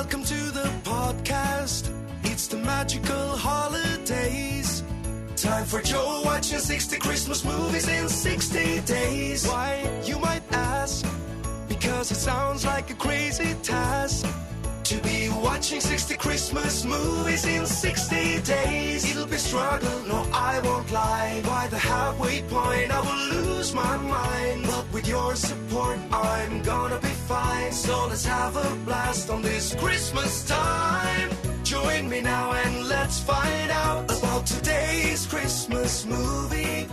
Welcome to the podcast. It's the magical holidays. Time for Joe watching 60 Christmas movies in 60 days. Why, you might ask? Because it sounds like a crazy task to be watching 60 Christmas movies in 60 days. It'll be struggle, no I won't lie. By the halfway point I will lose my mind, but with your support I'm gonna be fine. So let's have a blast on this Christmas time. Join me now and let's find out about today's Christmas movie.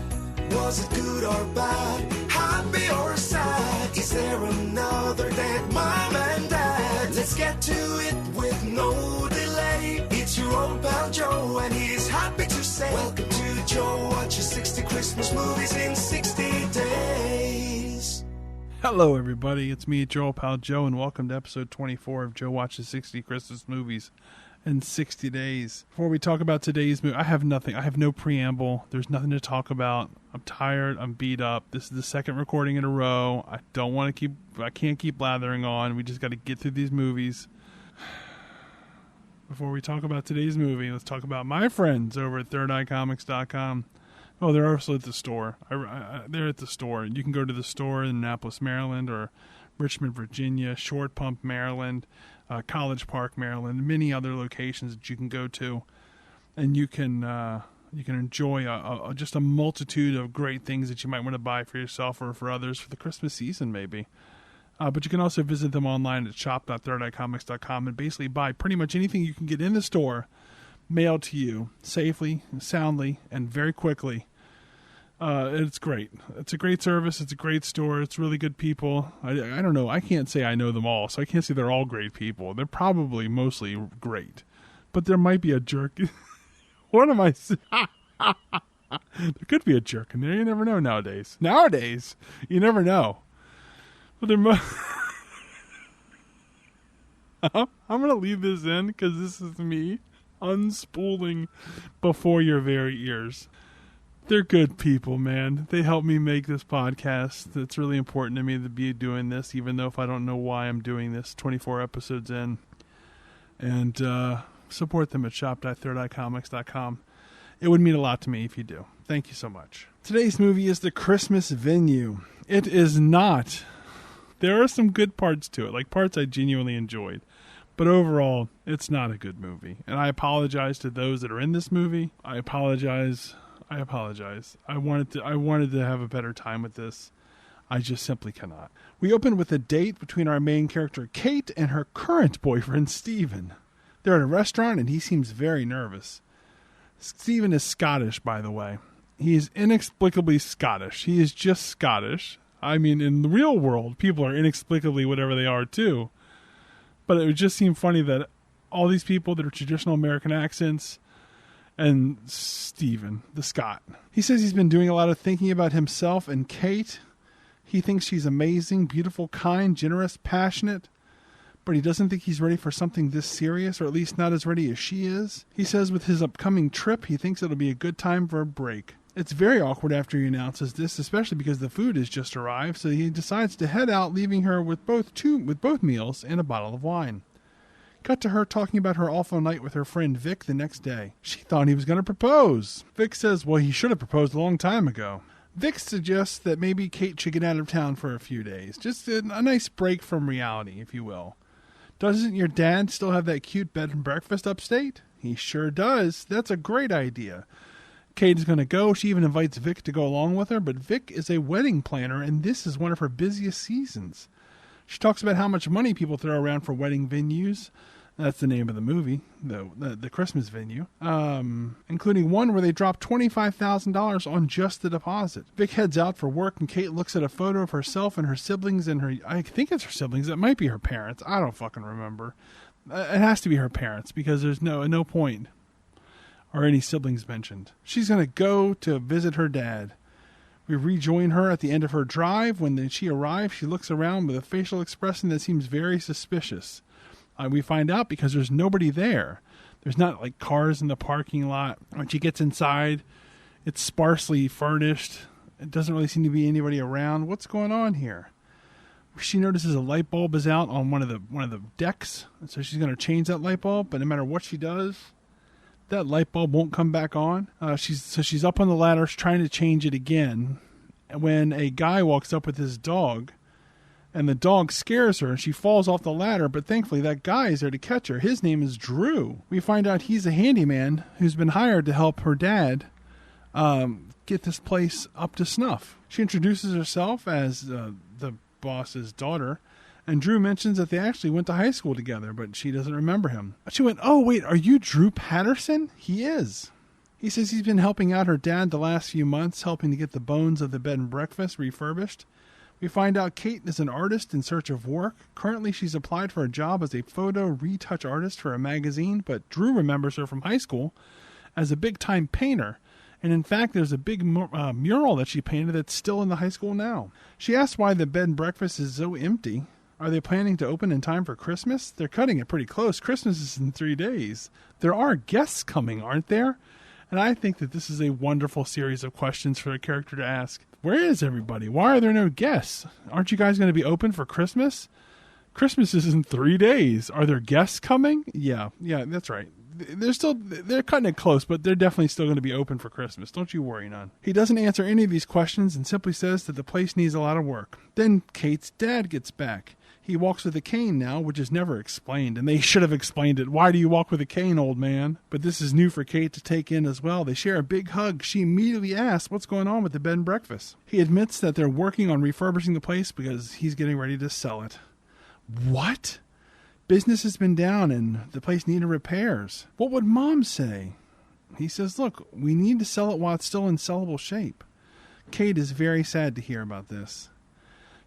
Was it good or bad? Happy or sad? Is there another dead mom and dad? Let's get to it with no delay. It's your old pal Joe and he's happy to say welcome to Joe watches 60 Christmas movies in 60 days. Hello everybody, it's me, Joe Pal Joe, and welcome to episode 24 of Joe Watches 60 Christmas Movies in 60 days. Before we talk about today's movie, I have nothing. I have no preamble. There's nothing to talk about. I'm tired. I'm beat up. This is the second recording in a row. I can't keep blathering on. We just got to get through these movies. Before we talk about today's movie, let's talk about my friends over at ThirdEyeComics.com. Oh, they're also at the store. They're at the store. You can go to the store in Annapolis, Maryland, or Richmond, Virginia, Short Pump, Maryland, College Park, Maryland, many other locations that you can go to, and you can enjoy just a multitude of great things that you might want to buy for yourself or for others for the Christmas season, maybe. But you can also visit them online at shop.thirdeyecomics.com and basically buy pretty much anything you can get in the store, mailed to you safely, soundly, and very quickly. It's great. It's a great service. It's a great store. It's really good people. I don't know. I can't say I know them all, so I can't say they're all great people. They're probably mostly great. But there might be a jerk. What am I saying? There could be a jerk in there. You never know nowadays. Nowadays, you never know. But I'm going to leave this in because this is me unspooling before your very ears. They're good people, man. They help me make this podcast. It's really important to me to be doing this, even though if I don't know why I'm doing this 24 episodes in. And support them at shop.thirdeyecomics.com. It would mean a lot to me if you do. Thank you so much. Today's movie is The Christmas Venue. It is not. There are some good parts to it, like parts I genuinely enjoyed. But overall, it's not a good movie. And I apologize to those that are in this movie. I apologize. I wanted to have a better time with this. I just simply cannot. We open with a date between our main character, Cait, and her current boyfriend, Stephen. They're at a restaurant, and he seems very nervous. Stephen is Scottish, by the way. He is inexplicably Scottish. He is just Scottish. I mean, in the real world, people are inexplicably whatever they are, too. But it would just seem funny that all these people that are traditional American accents and Stephen, the Scot. He says he's been doing a lot of thinking about himself and Cait. He thinks she's amazing, beautiful, kind, generous, passionate, but he doesn't think he's ready for something this serious, or at least not as ready as she is. He says with his upcoming trip, he thinks it'll be a good time for a break. It's very awkward after he announces this, especially because the food has just arrived, so he decides to head out, leaving her with both meals and a bottle of wine. Cut to her talking about her awful night with her friend Vic the next day. She thought he was going to propose. Vic says, well, he should have proposed a long time ago. Vic suggests that maybe Cait should get out of town for a few days. Just a nice break from reality, if you will. Doesn't your dad still have that cute bed and breakfast upstate? He sure does. That's a great idea. Cait is going to go. She even invites Vic to go along with her, but Vic is a wedding planner, and this is one of her busiest seasons. She talks about how much money people throw around for wedding venues. That's the name of the movie, the Christmas venue, including one where they drop $25,000 on just the deposit. Vic heads out for work, and Cait looks at a photo of herself and her siblings and I think it's her siblings. It might be her parents. I don't fucking remember. It has to be her parents because there's no point or any siblings mentioned. She's going to go to visit her dad. We rejoin her at the end of her drive. When she arrives, she looks around with a facial expression that seems very suspicious. We find out because there's nobody there. There's not like cars in the parking lot. When she gets inside, it's sparsely furnished. It doesn't really seem to be anybody around. What's going on here? She notices a light bulb is out on one of the decks, and so she's going to change that light bulb. But no matter what she does, that light bulb won't come back on. She's up on the ladder trying to change it again, when a guy walks up with his dog, and the dog scares her, and she falls off the ladder. But thankfully, that guy is there to catch her. His name is Drew. We find out he's a handyman who's been hired to help her dad get this place up to snuff. She introduces herself as the boss's daughter, and Drew mentions that they actually went to high school together, but she doesn't remember him. She went, "Oh wait, are you Drew Patterson?" He is. He says he's been helping out her dad the last few months, helping to get the bones of the bed and breakfast refurbished. We find out Cait is an artist in search of work. Currently, she's applied for a job as a photo retouch artist for a magazine, but Drew remembers her from high school as a big-time painter. And in fact, there's a big mural that she painted that's still in the high school now. She asks why the bed and breakfast is so empty. Are they planning to open in time for Christmas? They're cutting it pretty close. Christmas is in 3 days. There are guests coming, aren't there? And I think that this is a wonderful series of questions for a character to ask. Where is everybody? Why are there no guests? Aren't you guys going to be open for Christmas? Christmas is in 3 days. Are there guests coming? Yeah, that's right. They're cutting it close, but they're definitely still going to be open for Christmas. Don't you worry none. He doesn't answer any of these questions and simply says that the place needs a lot of work. Then Cait's dad gets back. He walks with a cane now, which is never explained, and they should have explained it. Why do you walk with a cane, old man? But this is new for Cait to take in as well. They share a big hug. She immediately asks what's going on with the bed and breakfast. He admits that they're working on refurbishing the place because he's getting ready to sell it. What? Business has been down and the place needed repairs. What would Mom say? He says, look, we need to sell it while it's still in sellable shape. Cait is very sad to hear about this.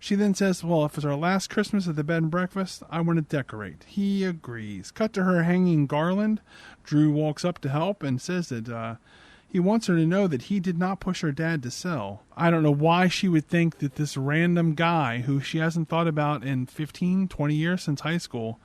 She then says, well, if it's our last Christmas at the bed and breakfast, I want to decorate. He agrees. Cut to her hanging garland. Drew walks up to help and says that he wants her to know that he did not push her dad to sell. I don't know why she would think that this random guy who she hasn't thought about in 15, 20 years since high school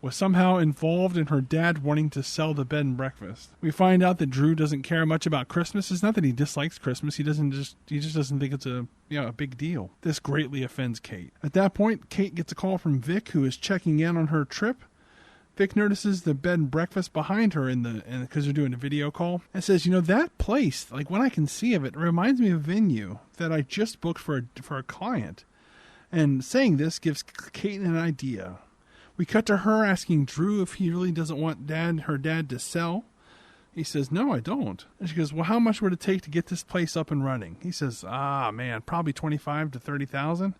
was somehow involved in her dad wanting to sell the bed and breakfast. We find out that Drew doesn't care much about Christmas. It's not that he dislikes Christmas. He just doesn't think it's a big deal. This greatly offends Cait. At that point, Cait gets a call from Vic, who is checking in on her trip. Vic notices the bed and breakfast behind her because they're doing a video call, and says, that place, like when I can see of it reminds me of a venue that I just booked for a client. And saying this gives Cait an idea. We cut to her asking Drew if he really doesn't want her dad to sell. He says, no, I don't. And she goes, well, how much would it take to get this place up and running? He says, man, probably $25,000 to $30,000.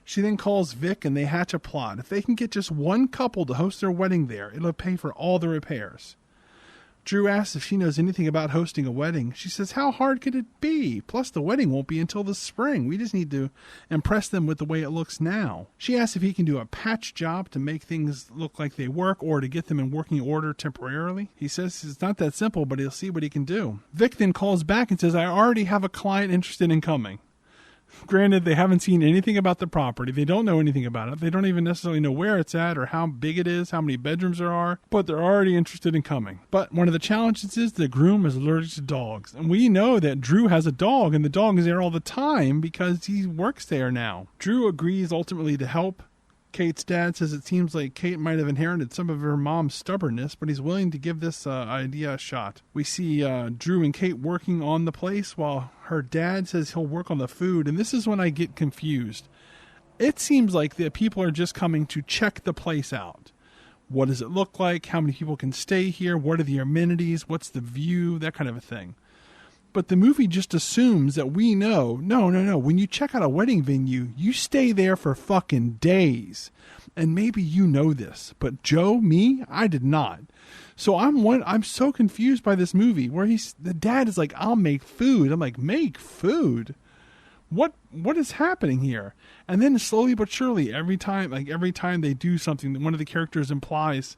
She then calls Vic and they hatch a plot. If they can get just one couple to host their wedding there, it'll pay for all the repairs. Drew asks if she knows anything about hosting a wedding. She says, how hard could it be? Plus, the wedding won't be until the spring. We just need to impress them with the way it looks now. She asks if he can do a patch job to make things look like they work or to get them in working order temporarily. He says it's not that simple, but he'll see what he can do. Vic then calls back and says, I already have a client interested in coming. Granted, they haven't seen anything about the property. They don't know anything about it. They don't even necessarily know where it's at or how big it is, how many bedrooms there are, but they're already interested in coming. But one of the challenges is the groom is allergic to dogs. And we know that Drew has a dog, and the dog is there all the time because he works there now. Drew agrees ultimately to help. Cait's dad says it seems like Cait might have inherited some of her mom's stubbornness, but he's willing to give this idea a shot. We see Drew and Cait working on the place while her dad says he'll work on the food, and this is when I get confused. It seems like the people are just coming to check the place out. What does it look like? How many people can stay here? What are the amenities? What's the view? That kind of a thing. But the movie just assumes that we know, no. When you check out a wedding venue, you stay there for fucking days. And maybe you know this, but Joe, me, I did not. So I'm so confused by this movie where the dad is like, I'll make food. I'm like, make food? What is happening here? And then slowly but surely, every time they do something, one of the characters implies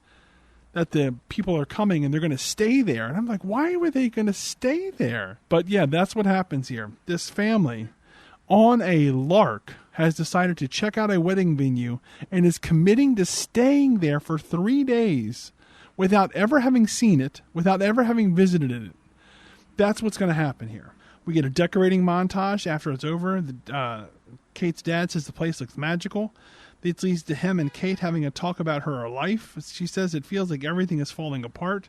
that the people are coming and they're going to stay there. And I'm like, why were they going to stay there? But yeah, that's what happens here. This family, on a lark, has decided to check out a wedding venue and is committing to staying there for 3 days without ever having seen it, without ever having visited it. That's what's going to happen here. We get a decorating montage after it's over. Cait's dad says the place looks magical. This leads to him and Cait having a talk about her life. She says it feels like everything is falling apart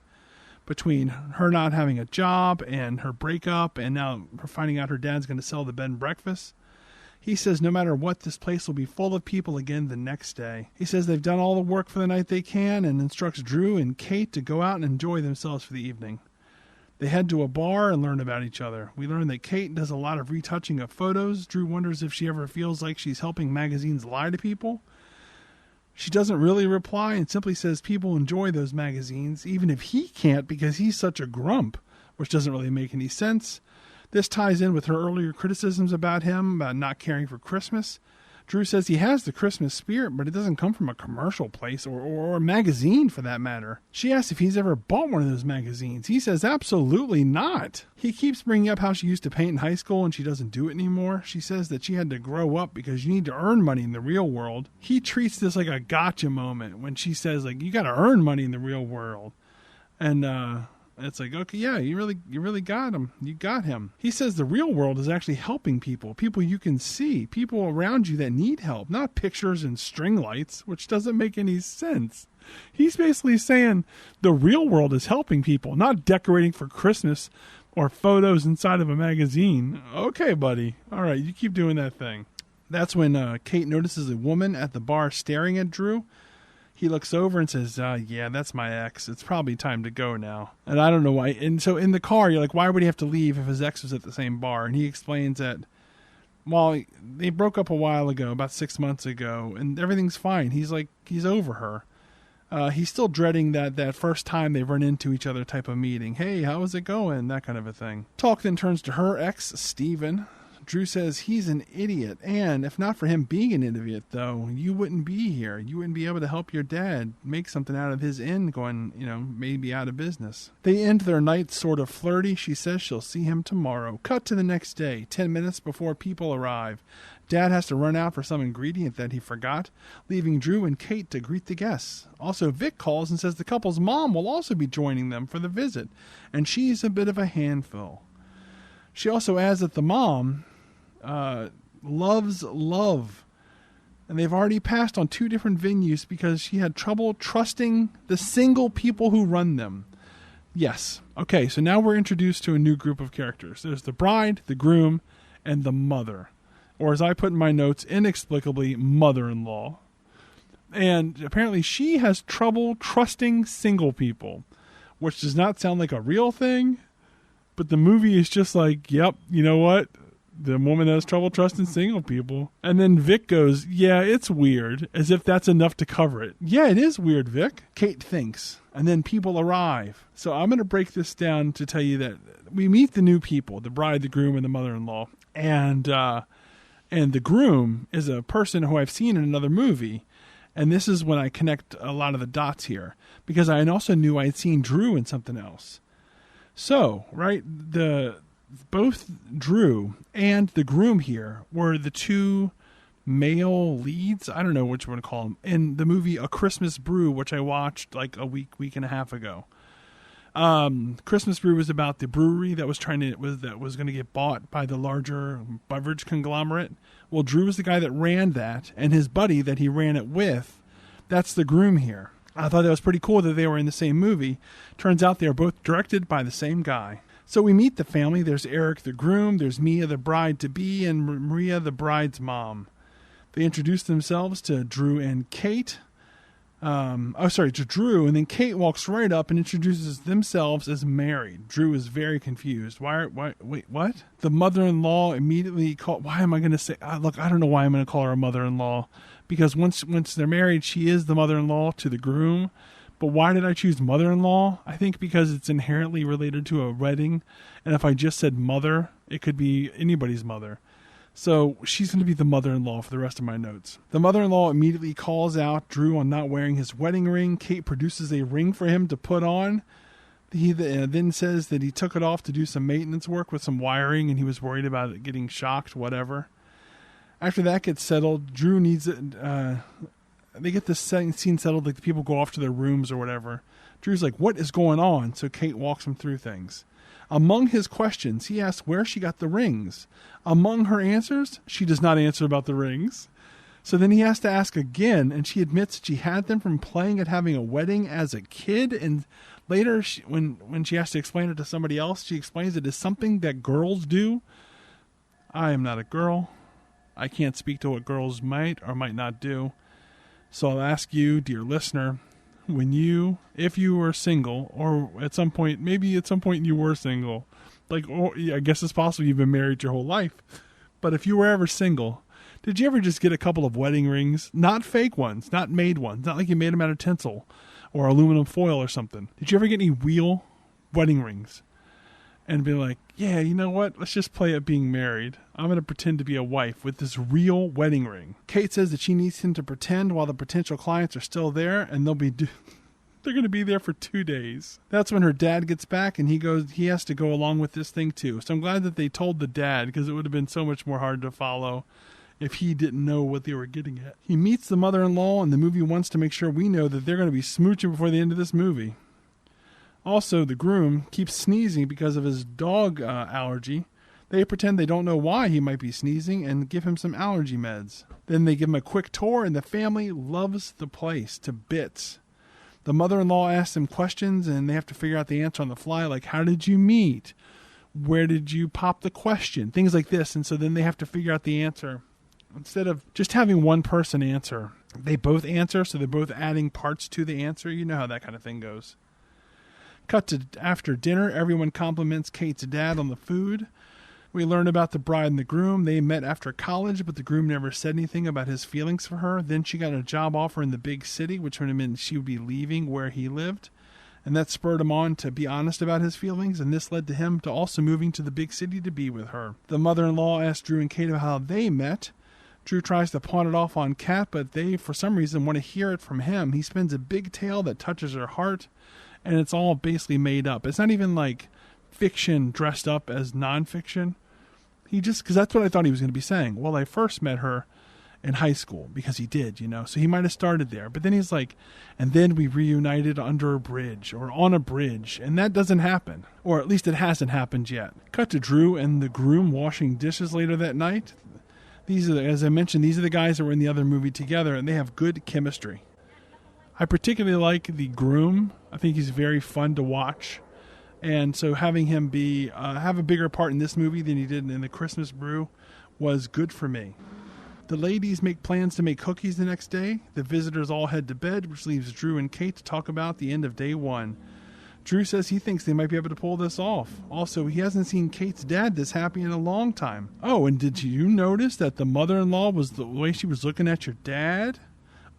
between her not having a job and her breakup, and now her finding out her dad's going to sell the bed and breakfast. He says no matter what, this place will be full of people again the next day. He says they've done all the work for the night they can and instructs Drew and Cait to go out and enjoy themselves for the evening. They head to a bar and learn about each other. We learn that Cait does a lot of retouching of photos. Drew wonders if she ever feels like she's helping magazines lie to people. She doesn't really reply and simply says people enjoy those magazines, even if he can't because he's such a grump, which doesn't really make any sense. This ties in with her earlier criticisms about him, about not caring for Christmas. Drew says he has the Christmas spirit, but it doesn't come from a commercial place or a magazine for that matter. She asks if he's ever bought one of those magazines. He says absolutely not. He keeps bringing up how she used to paint in high school and she doesn't do it anymore. She says that she had to grow up because you need to earn money in the real world. He treats this like a gotcha moment when she says, like, you got to earn money in the real world. And, it's like, okay, yeah, you really got him. You got him. He says the real world is actually helping people you can see, people around you that need help, not pictures and string lights, which doesn't make any sense. He's basically saying the real world is helping people, not decorating for Christmas or photos inside of a magazine. Okay, buddy. All right, you keep doing that thing. That's when Cait notices a woman at the bar staring at Drew. He looks over and says, yeah, that's my ex. It's probably time to go now. And I don't know why. And so in the car, you're like, why would he have to leave if his ex was at the same bar? And he explains that, well, they broke up a while ago, about 6 months ago, and everything's fine. He's like, he's over her. He's still dreading that first time they run into each other type of meeting. Hey, how is it going? That kind of a thing. Talk then turns to her ex, Steven. Drew says he's an idiot, and if not for him being an idiot, though, you wouldn't be here. You wouldn't be able to help your dad make something out of his inn going, maybe out of business. They end their night sort of flirty. She says she'll see him tomorrow. Cut to the next day, 10 minutes before people arrive. Dad has to run out for some ingredient that he forgot, leaving Drew and Cait to greet the guests. Also, Vic calls and says the couple's mom will also be joining them for the visit, and she's a bit of a handful. She also adds that the mom loves love, and they've already passed on 2 different venues because she had trouble trusting the single people who run them. Yes. Okay, so now we're introduced to a new group of characters. There's the bride, the groom, and the mother, or as I put in my notes, inexplicably, mother-in-law. And apparently she has trouble trusting single people, which does not sound like a real thing, but the movie is just like, yep, you know what? The woman has trouble trusting single people. And then Vic goes, yeah, it's weird, as if that's enough to cover it. Yeah, it is weird, Vic. Cait thinks. And then people arrive. So I'm going to break this down to tell you that we meet the new people, the bride, the groom, and the mother-in-law. And the groom is a person who I've seen in another movie. And this is when I connect a lot of the dots here, because I also knew I had seen Drew in something else. So, right, both Drew and the groom here were the 2 male leads, I don't know which one to call them, in the movie A Christmas Brew, which I watched like a week and a half ago. Christmas Brew was about the brewery that was going to get bought by the larger beverage conglomerate. Well, Drew was the guy that ran that, and his buddy that he ran it with, that's the groom here. I thought that was pretty cool that they were in the same movie. Turns out they are both directed by the same guy. So we meet the family. There's Eric, the groom. There's Mia, the bride-to-be, and Maria, the bride's mom. They introduce themselves to Drew and Cait. To Drew, and then Cait walks right up and introduces themselves as married. Drew is very confused. Wait, what? The mother-in-law immediately called. Why am I going to say? Look, I don't know why I'm going to call her a mother-in-law, because once they're married, she is the mother-in-law to the groom. But why did I choose mother-in-law? I think because it's inherently related to a wedding. And if I just said mother, it could be anybody's mother. So she's going to be the mother-in-law for the rest of my notes. The mother-in-law immediately calls out Drew on not wearing his wedding ring. Cait produces a ring for him to put on. He then says that he took it off to do some maintenance work with some wiring, and he was worried about it getting shocked, whatever. After that gets settled, Drew needs it. They get this scene settled, like the people go off to their rooms or whatever. Drew's like, what is going on? So Cait walks him through things. Among his questions, he asks where she got the rings. Among her answers, she does not answer about the rings. So then he has to ask again, and she admits that she had them from playing at having a wedding as a kid. And later, when she has to explain it to somebody else, she explains it as something that girls do. I am not a girl. I can't speak to what girls might or might not do. So I'll ask you, dear listener, if you were single, or maybe at some point you were single, I guess it's possible you've been married your whole life, but if you were ever single, did you ever just get a couple of wedding rings? Not fake ones, not made ones, not like you made them out of tinsel or aluminum foil or something. Did you ever get any real wedding rings? And be like, yeah, you know what? Let's just play at being married. I'm going to pretend to be a wife with this real wedding ring. Cait says that she needs him to pretend while the potential clients are still there, and they're going to be there for 2 days. That's when her dad gets back, and he has to go along with this thing too. So I'm glad that they told the dad, because it would have been so much more hard to follow if he didn't know what they were getting at. He meets the mother-in-law, and the movie wants to make sure we know that they're going to be smooching before the end of this movie. Also, the groom keeps sneezing because of his dog allergy. They pretend they don't know why he might be sneezing and give him some allergy meds. Then they give him a quick tour, and the family loves the place to bits. The mother-in-law asks them questions, and they have to figure out the answer on the fly, like, how did you meet? Where did you pop the question? Things like this, and so then they have to figure out the answer. Instead of just having one person answer, they both answer, so they're both adding parts to the answer. You know how that kind of thing goes. Cut to after dinner, everyone compliments Cait's dad on the food. We learn about the bride and the groom. They met after college, but the groom never said anything about his feelings for her. Then she got a job offer in the big city, which would have meant she would be leaving where he lived. And that spurred him on to be honest about his feelings, and this led to him to also moving to the big city to be with her. The mother-in-law asked Drew and Cait about how they met. Drew tries to pawn it off on Kat, but they, for some reason, want to hear it from him. He spins a big tale that touches her heart, and it's all basically made up. It's not even like fiction dressed up as nonfiction. Because that's what I thought he was going to be saying. Well, I first met her in high school, because he did, so he might have started there. But then he's like, and then we reunited under a bridge or on a bridge, and that doesn't happen. Or at least it hasn't happened yet. Cut to Drew and the groom washing dishes later that night. As I mentioned, these are the guys that were in the other movie together, and they have good chemistry. I particularly like the groom. I think he's very fun to watch. And so having him have a bigger part in this movie than he did in the Christmas Brew was good for me. The ladies make plans to make cookies the next day. The visitors all head to bed, which leaves Drew and Cait to talk about the end of day one. Drew says he thinks they might be able to pull this off. Also, he hasn't seen Cait's dad this happy in a long time. Oh, and did you notice that the mother-in-law was the way she was looking at your dad?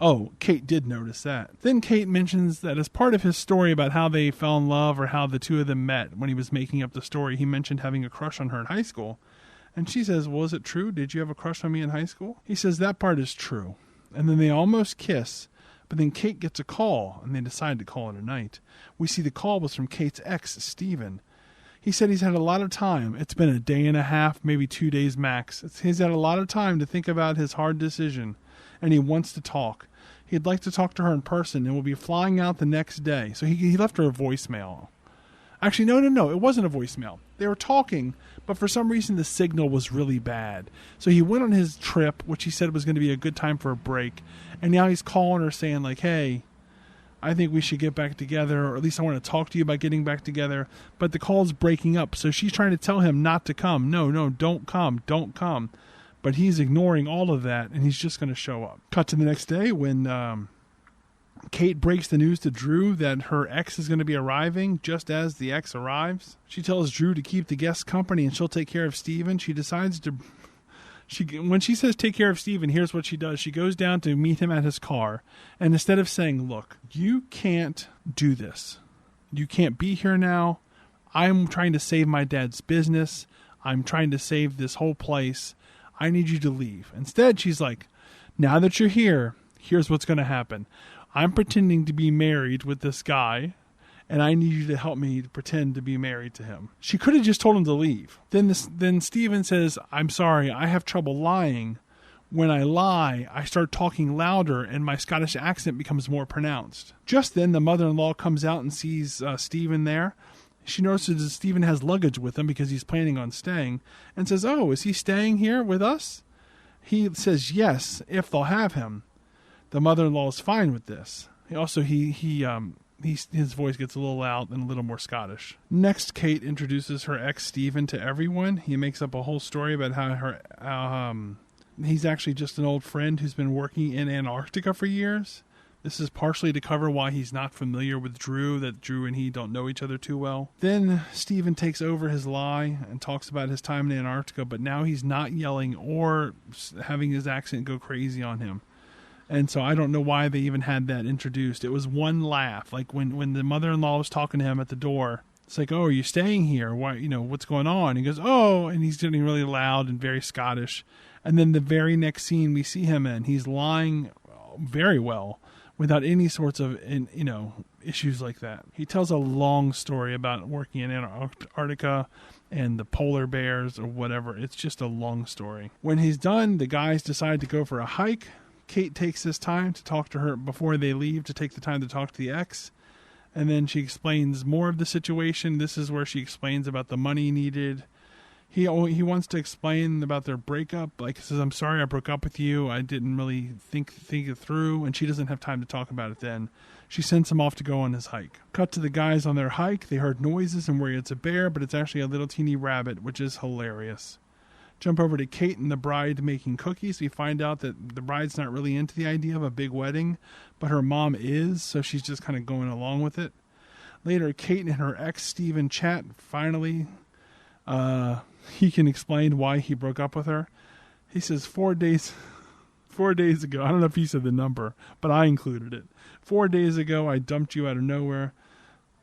Oh, Cait did notice that. Then Cait mentions that as part of his story about how they fell in love or how the two of them met when he was making up the story, he mentioned having a crush on her in high school. And she says, well, is it true? Did you have a crush on me in high school? He says that part is true. And then they almost kiss, but then Cait gets a call, and they decide to call it a night. We see the call was from Cait's ex, Steven. He said he's had a lot of time. It's been a day and a half, maybe 2 days max. He's had a lot of time to think about his hard decision, and he wants to talk. He'd like to talk to her in person and will be flying out the next day. So he left her a voicemail. Actually, no. It wasn't a voicemail. They were talking, but for some reason the signal was really bad. So he went on his trip, which he said was going to be a good time for a break. And now he's calling her saying like, hey, I think we should get back together, or at least I want to talk to you about getting back together. But the call's breaking up. So she's trying to tell him not to come. No, don't come. But he's ignoring all of that, and he's just going to show up. Cut to the next day when Cait breaks the news to Drew that her ex is going to be arriving just as the ex arrives. She tells Drew to keep the guests company, and she'll take care of Steven. She decides to... When she says take care of Steven, here's what she does. She goes down to meet him at his car, and instead of saying, look, you can't do this. You can't be here now. I'm trying to save my dad's business. I'm trying to save this whole place. I need you to leave. Instead, she's like, now that you're here, here's what's going to happen. I'm pretending to be married with this guy, and I need you to help me pretend to be married to him. She could have just told him to leave. Then Steven says, I'm sorry, I have trouble lying. When I lie, I start talking louder, and my Scottish accent becomes more pronounced. Just then, the mother-in-law comes out and sees Steven there. She notices that Stephen has luggage with him because he's planning on staying, and says, "Oh, is he staying here with us?" He says yes, if they'll have him. The mother-in-law is fine with this. His voice gets a little loud and a little more Scottish. Next, Cait introduces her ex Stephen to everyone. He makes up a whole story about how he's actually just an old friend who's been working in Antarctica for years. This is partially to cover why he's not familiar with Drew, that Drew and he don't know each other too well. Then Stephen takes over his lie and talks about his time in Antarctica, but now he's not yelling or having his accent go crazy on him. And so I don't know why they even had that introduced. It was one laugh. Like when the mother-in-law was talking to him at the door, it's like, "Oh, are you staying here? Why, what's going on?" He goes, "Oh," and he's getting really loud and very Scottish. And then the very next scene we see him in, he's lying very well without any sorts of, issues like that. He tells a long story about working in Antarctica and the polar bears or whatever. It's just a long story. When he's done, the guys decide to go for a hike. Cait takes this time to talk to her before they leave, to take the time to talk to the ex. And then she explains more of the situation. This is where she explains about the money needed. He wants to explain about their breakup. Like, he says, "I'm sorry I broke up with you. I didn't really think it through." And she doesn't have time to talk about it then. She sends him off to go on his hike. Cut to the guys on their hike. They heard noises and worry it's a bear, but it's actually a little teeny rabbit, which is hilarious. Jump over to Cait and the bride making cookies. We find out that the bride's not really into the idea of a big wedding, but her mom is, so she's just kind of going along with it. Later, Cait and her ex Stephen chat. Finally, he can explain why he broke up with her. He says 4 days ago, I don't know if he said the number, but I included it. 4 days ago, I dumped you out of nowhere.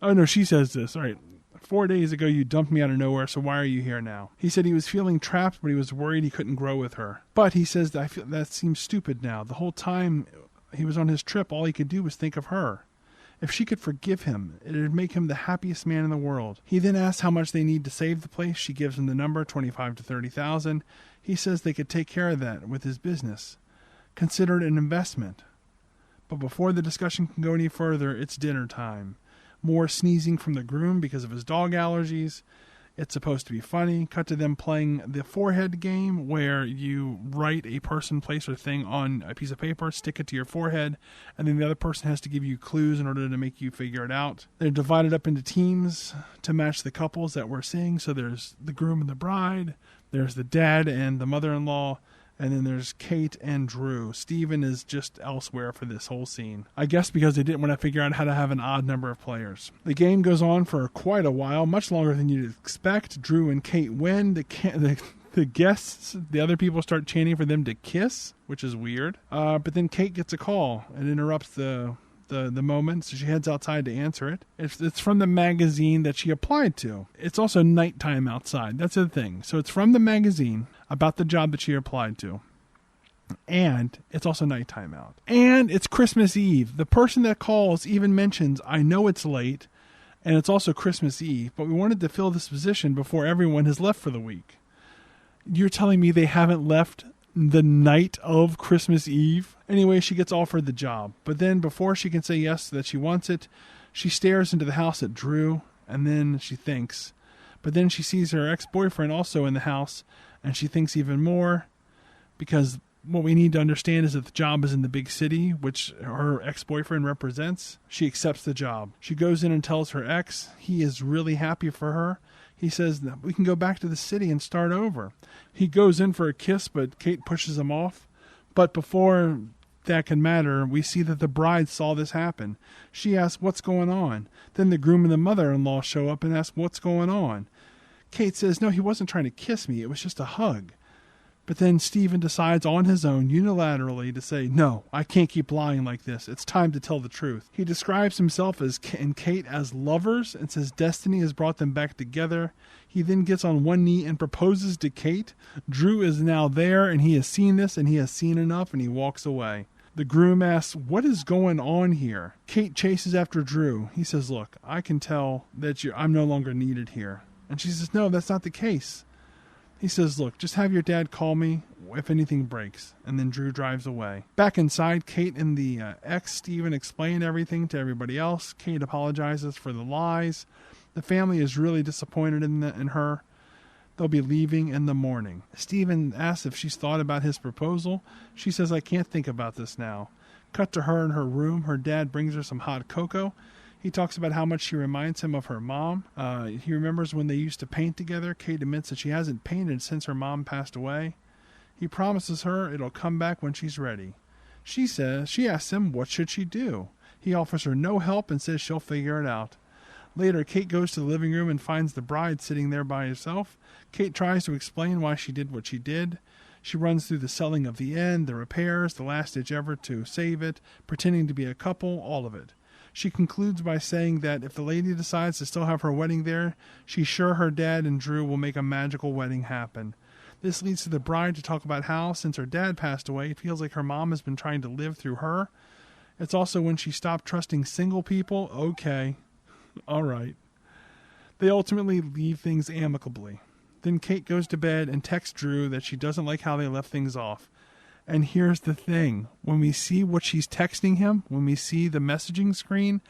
Oh no, she says this. All right. 4 days ago, you dumped me out of nowhere, so why are you here now? He said he was feeling trapped, but he was worried he couldn't grow with her. But he says, I feel that seems stupid now. The whole time he was on his trip, all he could do was think of her. If she could forgive him, it would make him the happiest man in the world. He then asks how much they need to save the place. She gives him the number, 25 to 30,000. He says they could take care of that with his business. Consider it an investment. But before the discussion can go any further, it's dinner time. More sneezing from the groom because of his dog allergies. It's supposed to be funny. Cut to them playing the forehead game, where you write a person, place, or thing on a piece of paper, stick it to your forehead, and then the other person has to give you clues in order to make you figure it out. They're divided up into teams to match the couples that we're seeing. So there's the groom and the bride, there's the dad and the mother-in-law, and then there's Cait and Drew. Stephen is just elsewhere for this whole scene. I guess because they didn't want to figure out how to have an odd number of players. The game goes on for quite a while, much longer than you'd expect. Drew and Cait win. The guests, the other people start chanting for them to kiss, which is weird. But then Cait gets a call and interrupts the moment, so she heads outside to answer it. It's from the magazine that she applied to. It's also nighttime outside. That's the thing. So it's from the magazine about the job that she applied to. And it's also nighttime out. And it's Christmas Eve. The person that calls even mentions, "I know it's late, and it's also Christmas Eve, but we wanted to fill this position before everyone has left for the week." You're telling me they haven't left the night of Christmas Eve? Anyway, she gets offered the job. But then before she can say yes that she wants it, she stares into the house at Drew, and then she thinks. But then she sees her ex-boyfriend also in the house, and she thinks even more, because what we need to understand is that the job is in the big city, which her ex-boyfriend represents. She accepts the job. She goes in and tells her ex. He is really happy for her. He says that we can go back to the city and start over. He goes in for a kiss, but Cait pushes him off. But before that can matter, we see that the bride saw this happen. She asks, "What's going on?" Then the groom and the mother-in-law show up and ask, "What's going on?" Cait says, "No, he wasn't trying to kiss me. It was just a hug." But then Stephen decides on his own unilaterally to say, "No, I can't keep lying like this. It's time to tell the truth." He describes himself and Cait as lovers and says destiny has brought them back together. He then gets on one knee and proposes to Cait. Drew is now there, and he has seen this, and he has seen enough, and he walks away. The groom asks, "What is going on here?" Cait chases after Drew. He says, "Look, I can tell that I'm no longer needed here." And she says, "No, that's not the case." He says, "Look, just have your dad call me if anything breaks." And then Drew drives away. Back inside, Cait and the ex Stephen explain everything to everybody else. Cait apologizes for the lies. The family is really disappointed in her. They'll be leaving in the morning. Stephen asks if she's thought about his proposal. She says, I can't think about this now. Cut to her in her room. Her dad brings her some hot cocoa. He talks about how much she reminds him of her mom. He remembers when they used to paint together. Cait admits that she hasn't painted since her mom passed away. He promises her it'll come back when she's ready. She asks him what should she do. He offers her no help and says she'll figure it out. Later, Cait goes to the living room and finds the bride sitting there by herself. Cait tries to explain why she did what she did. She runs through the selling of the inn, the repairs, the last-ditch effort to save it, pretending to be a couple, all of it. She concludes by saying that if the lady decides to still have her wedding there, she's sure her dad and Drew will make a magical wedding happen. This leads to the bride to talk about how, since her dad passed away, it feels like her mom has been trying to live through her. It's also when she stopped trusting single people. Okay. All right. They ultimately leave things amicably. Then Cait goes to bed and texts Drew that she doesn't like how they left things off. And here's the thing. When we see what she's texting him, when we see the messaging screen,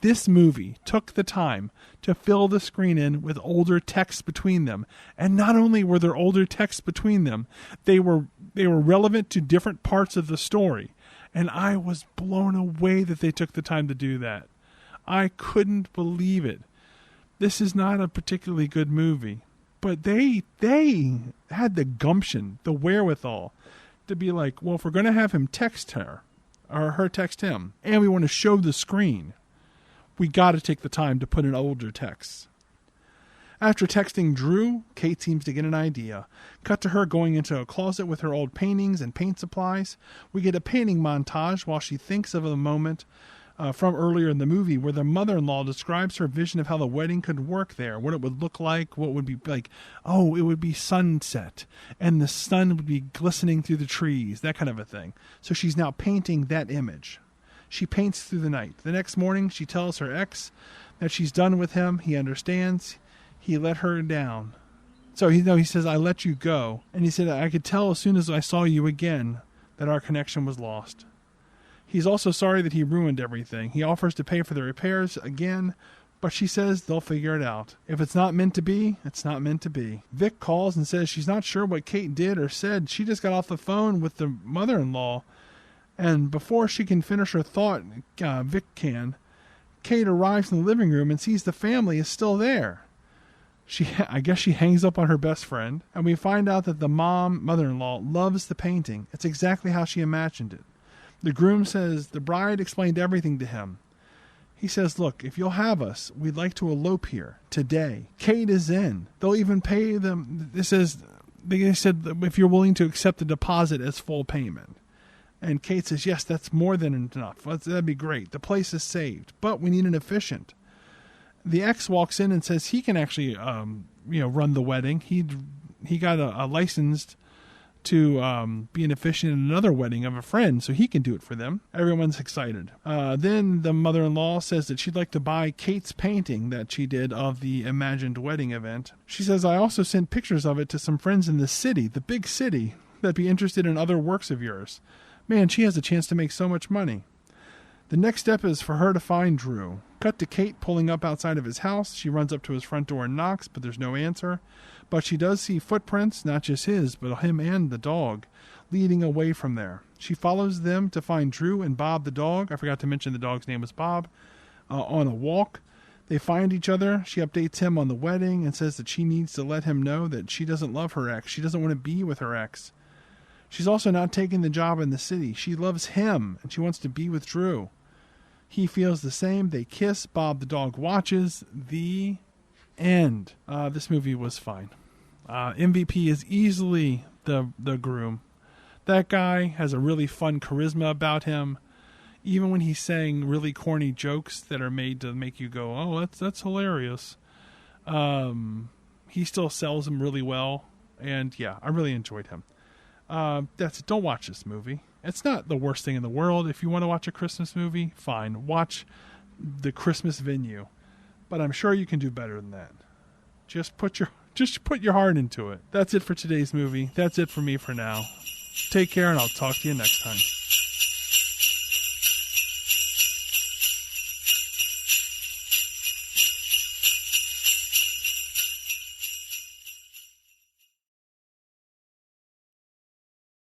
this movie took the time to fill the screen in with older texts between them. And not only were there older texts between them, they were relevant to different parts of the story. And I was blown away that they took the time to do that. I couldn't believe it. This is not a particularly good movie. But they had the gumption, the wherewithal, to be like, well, if we're going to have him text her, or her text him, and we want to show the screen, we got to take the time to put in older texts. After texting Drew, Cait seems to get an idea. Cut to her going into a closet with her old paintings and paint supplies. We get a painting montage while she thinks of a moment from earlier in the movie where the mother-in-law describes her vision of how the wedding could work there, what it would look like, what would be like. Oh, it would be sunset, and the sun would be glistening through the trees, that kind of a thing. So she's now painting that image. She paints through the night. The next morning, she tells her ex that she's done with him. He understands. He let her down. So he says, I let you go. And he said, I could tell as soon as I saw you again that our connection was lost. He's also sorry that he ruined everything. He offers to pay for the repairs again, but she says they'll figure it out. If it's not meant to be, it's not meant to be. Vic calls and says she's not sure what Cait did or said. She just got off the phone with the mother-in-law. And before she can finish her thought, Vic can, Cait arrives in the living room and sees the family is still there. I guess she hangs up on her best friend, and we find out that the mother-in-law, loves the painting. It's exactly how she imagined it. The groom says the bride explained everything to him. He says, look, if you'll have us, we'd like to elope here today. Cait is in. They'll even pay them. They said if you're willing to accept the deposit as full payment. And Cait says, yes, that's more than enough. That'd be great. The place is saved, but we need an officiant. The ex walks in and says he can actually, run the wedding. He got a licensed to be an officiant in another wedding of a friend, so he can do it for them. Everyone's excited. Then the mother-in-law says that she'd like to buy Cait's painting that she did of the imagined wedding event. She says, I also sent pictures of it to some friends in the city, the big city, that'd be interested in other works of yours. Man, she has a chance to make so much money. The next step is for her to find Drew. Cut to Cait pulling up outside of his house. She runs up to his front door and knocks, but there's no answer. But she does see footprints, not just his, but him and the dog, leading away from there. She follows them to find Drew and Bob the dog. I forgot to mention the dog's name was Bob. On a walk. They find each other. She updates him on the wedding and says that she needs to let him know that she doesn't love her ex. She doesn't want to be with her ex. She's also not taking the job in the city. She loves him, and she wants to be with Drew. He feels the same. They kiss. Bob the dog watches. The end. This movie was fine. MVP is easily the groom. That guy has a really fun charisma about him. Even when he's saying really corny jokes that are made to make you go, oh, that's hilarious. He still sells them really well. And yeah, I really enjoyed him. That's it. Don't watch this movie. It's not the worst thing in the world. If you want to watch a Christmas movie, fine. Watch The Christmas Venue. But I'm sure you can do better than that. Just put your heart into it. That's it for today's movie. That's it for me for now. Take care, and I'll talk to you next time.